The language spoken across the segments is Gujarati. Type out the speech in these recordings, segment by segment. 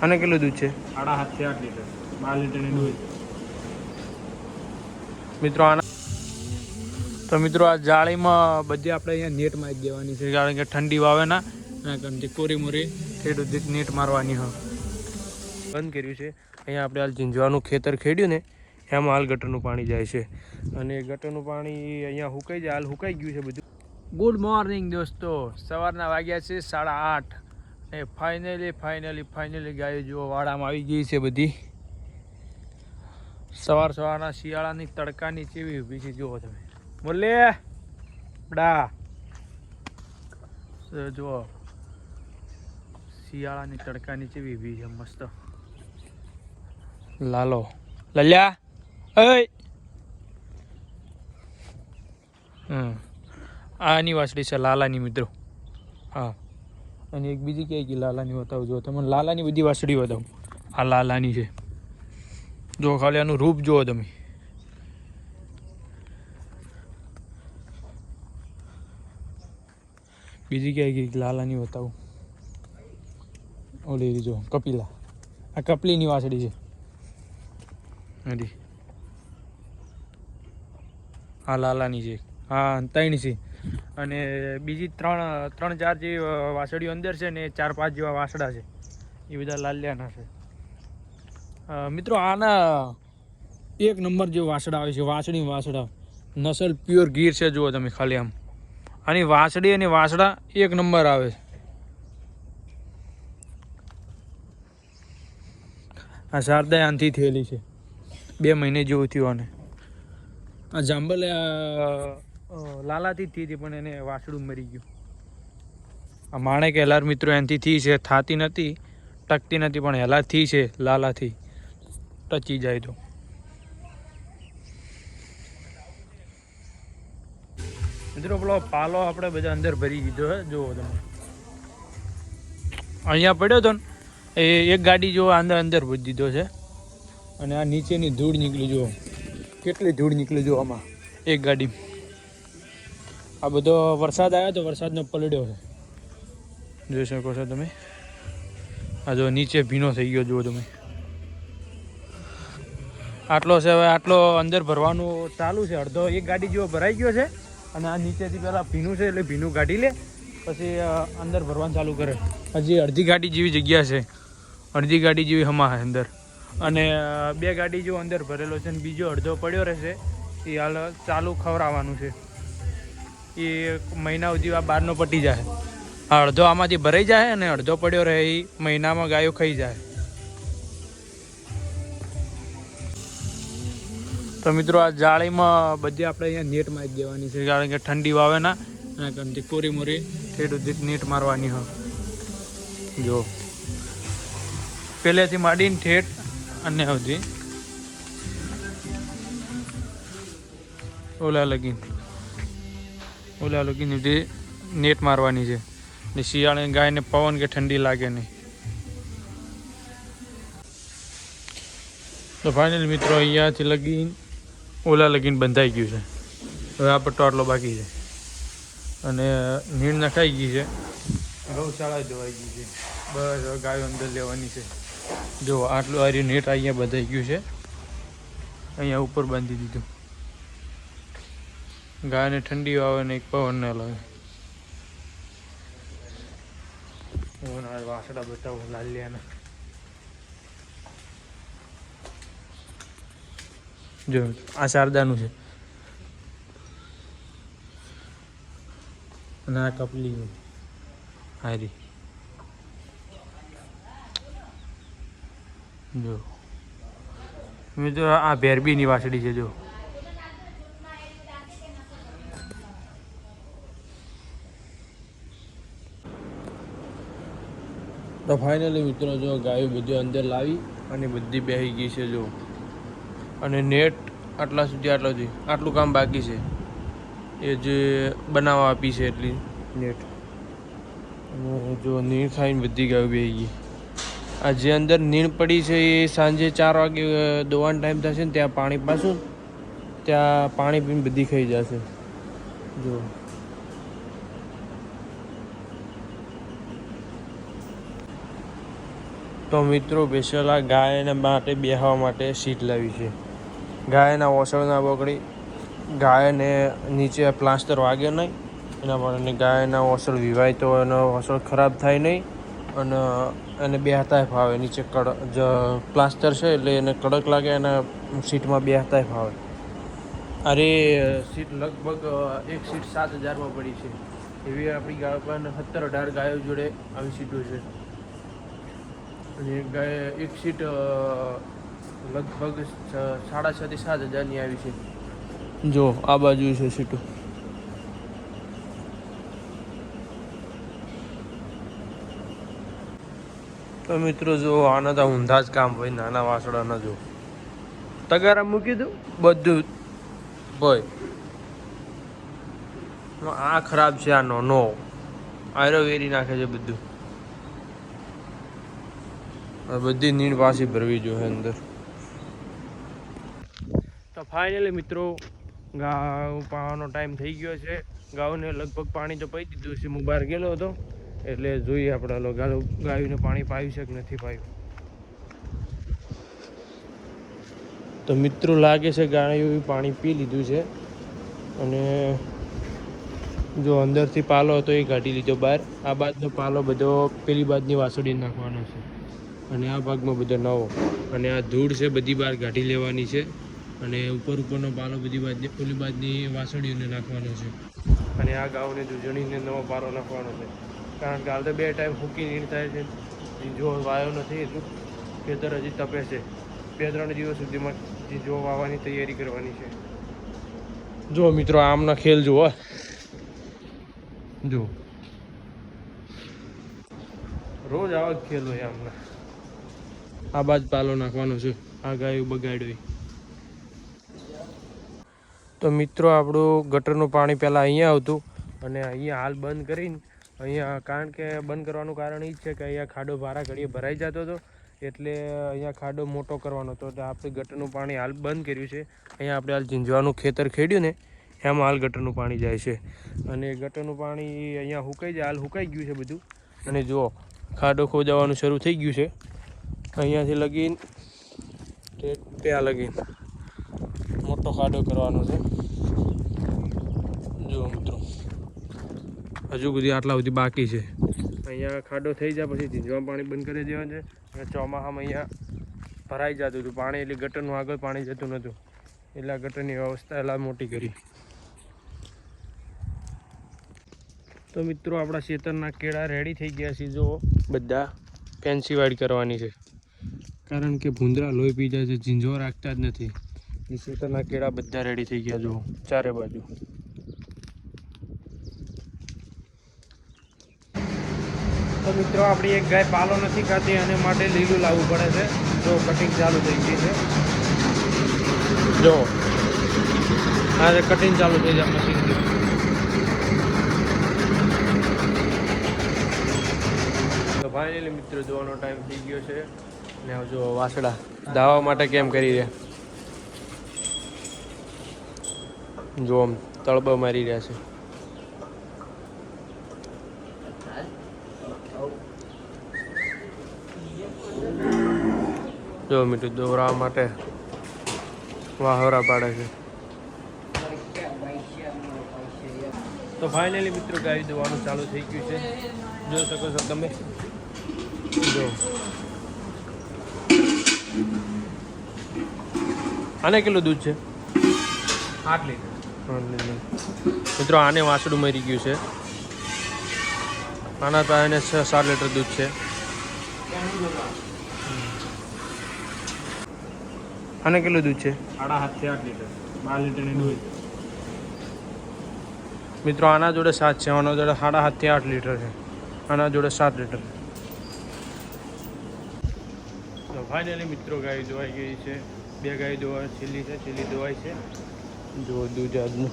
અને કેટલું દૂધ છે? 7.5 થી 8 લીટર, 12 લીટરની દૂધ. મિત્રો આના તો મિત્રો આ જાળીમાં બધી આપણે અહીંયા નેટ મારી દેવાની છે, કારણ કે ઠંડી વાવે ના એના કારણે કોરી મોરી ખેડૂત નેટ મારવાની હોય. બંધ કર્યું છે. અહીંયા આપણે હાલ ઝીંઝવાનું ખેતર ખેડ્યું ને એમાં હાલ ગટરનું પાણી જાય છે, અને ગટરનું પાણી અહીંયા સુકાઈ જાય, હાલ સુકાઈ ગયું છે બધું. ગુડ મોર્નિંગ દોસ્તો, સવારના વાગ્યા છે 8:30 અને ફાઇનલી ગાયો જુઓ વાડામાં આવી ગઈ છે બધી. સવારના શિયાળાની તડકાની ચેવી ઊભી છે જુઓ તમે. બોલે બડા જુઓ શિયાળાની તડકાની ચેવી ઊભી છે મસ્ત. લાલો લલ્યા આની વાસળી છે લાલાની મિત્રો. હા, અને એક બીજી ક્યાંય ગઈ લાલાની બતાવું. જો તમે લાલાની બધી વાસળી બતાવું. આ લાલાની છે જો, ખાલી આનું રૂપ જુઓ તમે. બીજી ક્યાંય ગઈ લાલાની બતાવું. ઓલી જો કપિલા, આ કપલીની વાસળી છે. હજી આ લાલાની છે. હા 3 છે, અને બીજી 3-4 જેવી વાસળીઓ અંદર છે ને 4-5 જેવા વાસડા છે, એ બધા લાલિયાના છે. મિત્રો આના 1 નંબર જેવા વાસડા આવે છે. વાસડા નસલ પ્યોર ગીર છે. જુઓ તમે ખાલી આમ આની વાસળી અને વાસડા 1 નંબર આવે છે. આ શારદા આનથી થયેલી છે, 2 મહિને જેવું થયું. અને આ જાંબલ લાલાથી જ થઈ હતી, પણ એને વાસડું મરી ગયું. આ માણેક હેલાર મિત્રો એનાથી થઈ છે, થાતી નથી, ટકતી નથી, પણ હેલાર થઈ છે લાલાથી, ટચી જાય તો. મિત્રો પેલો પાલો આપણે બધા અંદર ભરી દીધો છે. જુઓ તમે અહીંયા પડ્યો હતો ને, એ એક ગાડી જો અંદર ભરી દીધો છે, અને આ નીચેની ધૂળ નીકળી. જુઓ કેટલી ધૂળ નીકળી. જો આમાં એક ગાડી. આ બધો વરસાદ આવ્યો તો વરસાદનો પલડ્યો છે, જોઈ શકો છો તમે. આ જો નીચે ભીનો થઈ ગયો જુઓ તમે. આટલો છે, હવે આટલો અંદર ભરવાનું ચાલુ છે. અડધો એક ગાડી જેવો ભરાઈ ગયો છે, અને આ નીચેથી પહેલાં ભીનું છે એટલે ભીનું કાઢી લે, પછી અંદર ભરવાનું ચાલુ કરે. હજી અડધી ગાડી જેવી જગ્યા છે, અડધી ગાડી જેવી હમા અંદર, અને 2 ગાડી જેવો અંદર ભરેલો છે, અને બીજો અડધો પડ્યો રહેશે. એ હાલ ચાલુ ખવડાવવાનું છે. એ મહિના સુધી આ બહારનો પટી જાય. આ અડધો આમાંથી ભરાઈ જાય અને અડધો પડ્યો રહે, એ મહિનામાં ગાયો ખાઈ જાય. તો મિત્રો આ જાળીમાં બધી આપણે અહીંયા નેટ મારી દેવાની છે, કારણ કે ઠંડી વાવે ના એના કારણે કોરી મોરી ખેડૂત નેટ મારવાની હોય. જો પહેલેથી માંડીને ઠેઠ અને સુધી ઓલા લગીને નેટ મારવાની છે. ને શિયાળે ગાયને પવન કે ઠંડી લાગે નહીં. તો ફાઇનલ મિત્રો અહીંયાથી લગીને બંધાઈ ગયું છે. હવે આ પટ્ટો આટલો બાકી છે, અને નીણ નખાઈ ગઈ છે. ગૌશાળા ધોવાઈ ગઈ છે. બસ હવે ગાયો અંદર લેવાની છે. જો આટલું આ નેટ અહીંયા બંધાઈ ગયું છે, અહીંયા ઉપર બાંધી દીધું. ગાયને ઠંડી આવે ને એક પવન ના લાગે. વાસડા બતાવો લાલિયાના. જો આ શારદાનું છે, અને આ કપલીનું હારી. જો મિત્રો આ ભેરબીની વાસળી છે. જો તો ફાઇનલી મિત્રો જો ગાયો બધી અંદર લાવી અને બધી બેસી ગઈ છે. જો અને નેટ આટલું કામ બાકી છે, એ જે બનાવવા આપી છે એટલી નેટ. અને જો નીણ ખાઈને બધી ગાયો બેસી ગઈ. આ જે અંદર નીણ પડી છે એ સાંજે 4 વાગે દોવાનો ટાઈમ થશે ને ત્યાં પાણી પાછું, ત્યાં પાણી પીને બધી ખાઈ જશે. જો તો મિત્રો સ્પેશિયલ આ ગાયને માટે બેસવા માટે સીટ લાવી છે. ગાયના ઓસળ ના બગડી, ગાયને નીચે પ્લાસ્ટર વાગે નહીં, એના માટે ગાયના ઓસળ વિવાય તો એનો ઓસળ ખરાબ થાય નહીં અને એને બેસતાય ફાવે. નીચે પ્લાસ્ટર છે એટલે એને કડક લાગે અને સીટમાં બેસતાય ફાવે. અરે સીટ લગભગ એક સીટ 7,000માં પડી છે. એવી આપણી ગાય પર 17-18 ગાયો જોડે આવી સીટો છે. અને એક સીટ લગભગ 6,500 થી 7,000ની આવી છે. જો આ બાજુ છે સીટો. તો મિત્રો જો આના તો ઊંધા જ કામ ભાઈ, નાના વાસડાના જો તગારા મૂકી દઉં બધું ભાઈ. આ ખરાબ છે, આ નો આયરો વેરી નાખે છે બધું. બધી નીણ પાછી ભરવી જોઈએ અંદર. તો ફાઇનલી મિત્રો ગાઉ પાવાનો ટાઈમ થઈ ગયો છે. ગાઉને લગભગ પાણી તો પી દીધું છે. હું બહાર ગયેલો હતો એટલે જોઈએ આપણે ગાયોને પાણી પાયું છે કે નથી પાયું. તો મિત્રો લાગે છે ગાયોએ પાણી પી લીધું છે. અને જો અંદરથી પાલો હતો એ કાઢી લીધો બહાર. આ બાજનો પાલો બધો પેલી બાજની વાસળી નાખવાનો છે અને આ ભાગમાં બધો નવો. અને આ ધૂળ છે બધી બહાર કાઢી લેવાની છે. અને ઉપરનો પાલો બધી બાજની પેલી બાજની વાસળીઓને નાખવાનો છે. અને આ ગાઉને દૂધણીને નવો પાલો નાખવાનો છે. કારણ કે હાલ તો 2 ટાઈમ ફૂકી નીણ થાય છે. જો વાયો નથી એટલું ખેતર હજી તપે છે. 2-3 દિવસ સુધીમાં જો વાવવાની તૈયારી કરવાની છે. જો મિત્રો આમના ખેલ જુઓ, જો રોજ આવા જ ખેલ હોય આમના. આ બાજ પાલો નાખવાનો છે. આ ગાયું બગાડ્યું. તો મિત્રો આપણું ગટરનું પાણી પહેલાં અહીંયા આવતું અને અહીંયા હાલ બંધ કરીને અહીંયા, કારણ કે બંધ કરવાનું કારણ એ જ છે કે અહીંયા ખાડો ભારા ઘડીએ ભરાઈ જતો હતો એટલે અહીંયા ખાડો મોટો કરવાનો હતો. એટલે આપણે ગટરનું પાણી હાલ બંધ કર્યું છે. અહીંયા આપણે હાલ ઝીંઝવાનું ખેતર ખેડ્યું ને એમાં હાલ ગટરનું પાણી જાય છે. અને ગટરનું પાણી અહીંયા સુકાઈ જાય, હાલ સુકાઈ ગયું છે બધું. અને જુઓ ખાડો ખોદાવાનું શરૂ થઈ ગયું છે. અહીંયાથી લગીન ત્યાં લગીન મોટો ખાડો કરવાનો છે. જુઓ મિત્રો હજુ બધી આટલા સુધી બાકી છે. અહીંયા ખાડો થઈ જાય પછી ઝીંઝવામાં પાણી બંધ કરી દેવાનું છે. અને ચોમાસામાં અહીંયા ભરાઈ જતું હતું પાણી, એટલે ગટરનું આગળ પાણી જતું નહોતું એટલે આ ગટરની વ્યવસ્થા એલા મોટી કરી. તો મિત્રો આપણા ખેતરના કેળા રેડી થઈ ગયા છે. જો બધા ફેન્સી વાડ કરવાની છે કારણ કે ભૂંદરા લોહી પી જાય છે, ઝીંઝો રાખતા જ નથી. એ ખેતરના કેળા બધા રેડી થઈ ગયા જો ચારે બાજુ. તો મિત્રો આપણી એક ગાય પાલો નથી ખાતી અને માટે લીલું લાવવું પડે છે. જો કટિંગ ચાલુ થઈ ગઈ છે. જો આ કટિંગ ચાલુ થઈ જાય મશીનથી. તો ફાઇનલી મિત્રો જોવાનો ટાઈમ થઈ ગયો છે. ને જો વાસડા દાવા માટે કેમ કરી રહ્યા, જો આમ તળબા મારી રહ્યા છે. જો મિત્રો દોરાવા માટે વાહરા પાડે છે. તો ફાઇનલી મિત્રો ગાય દોવાનું ચાલુ થઈ ગયું છે. જોઈ શકો છો તમે. જો આને કેટલું દૂધ છે? 8 લીટર. મિત્રો આને વાસડું મરી ગયું છે. આના તો એને 7 લીટર દૂધ છે. આને કેટલું દૂધ છે? 7.5 થી 8 લીટર. 12 લીટરની દૂધ. મિત્રો આના જોડે 7 છે, આના જોડે 7.5 થી 8 લીટર છે, આના જોડે 7 લીટર. તો ફાઇનલી મિત્રો ગાય ધોવાઈ ગઈ છે. 2 ગાય ધોવા છેલ્લી છે, છેલ્લી ધોવાઈ છે. જો દૂધ આજનું.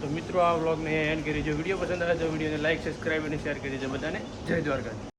તો મિત્રો આ વ્લોગને એન્ડ કરી. જો વિડીયો પસંદ આવે તો વિડીયોને લાઈક, સબસ્ક્રાઈબ અને શેર કરી દેજો બધાને. જય દ્વારકા.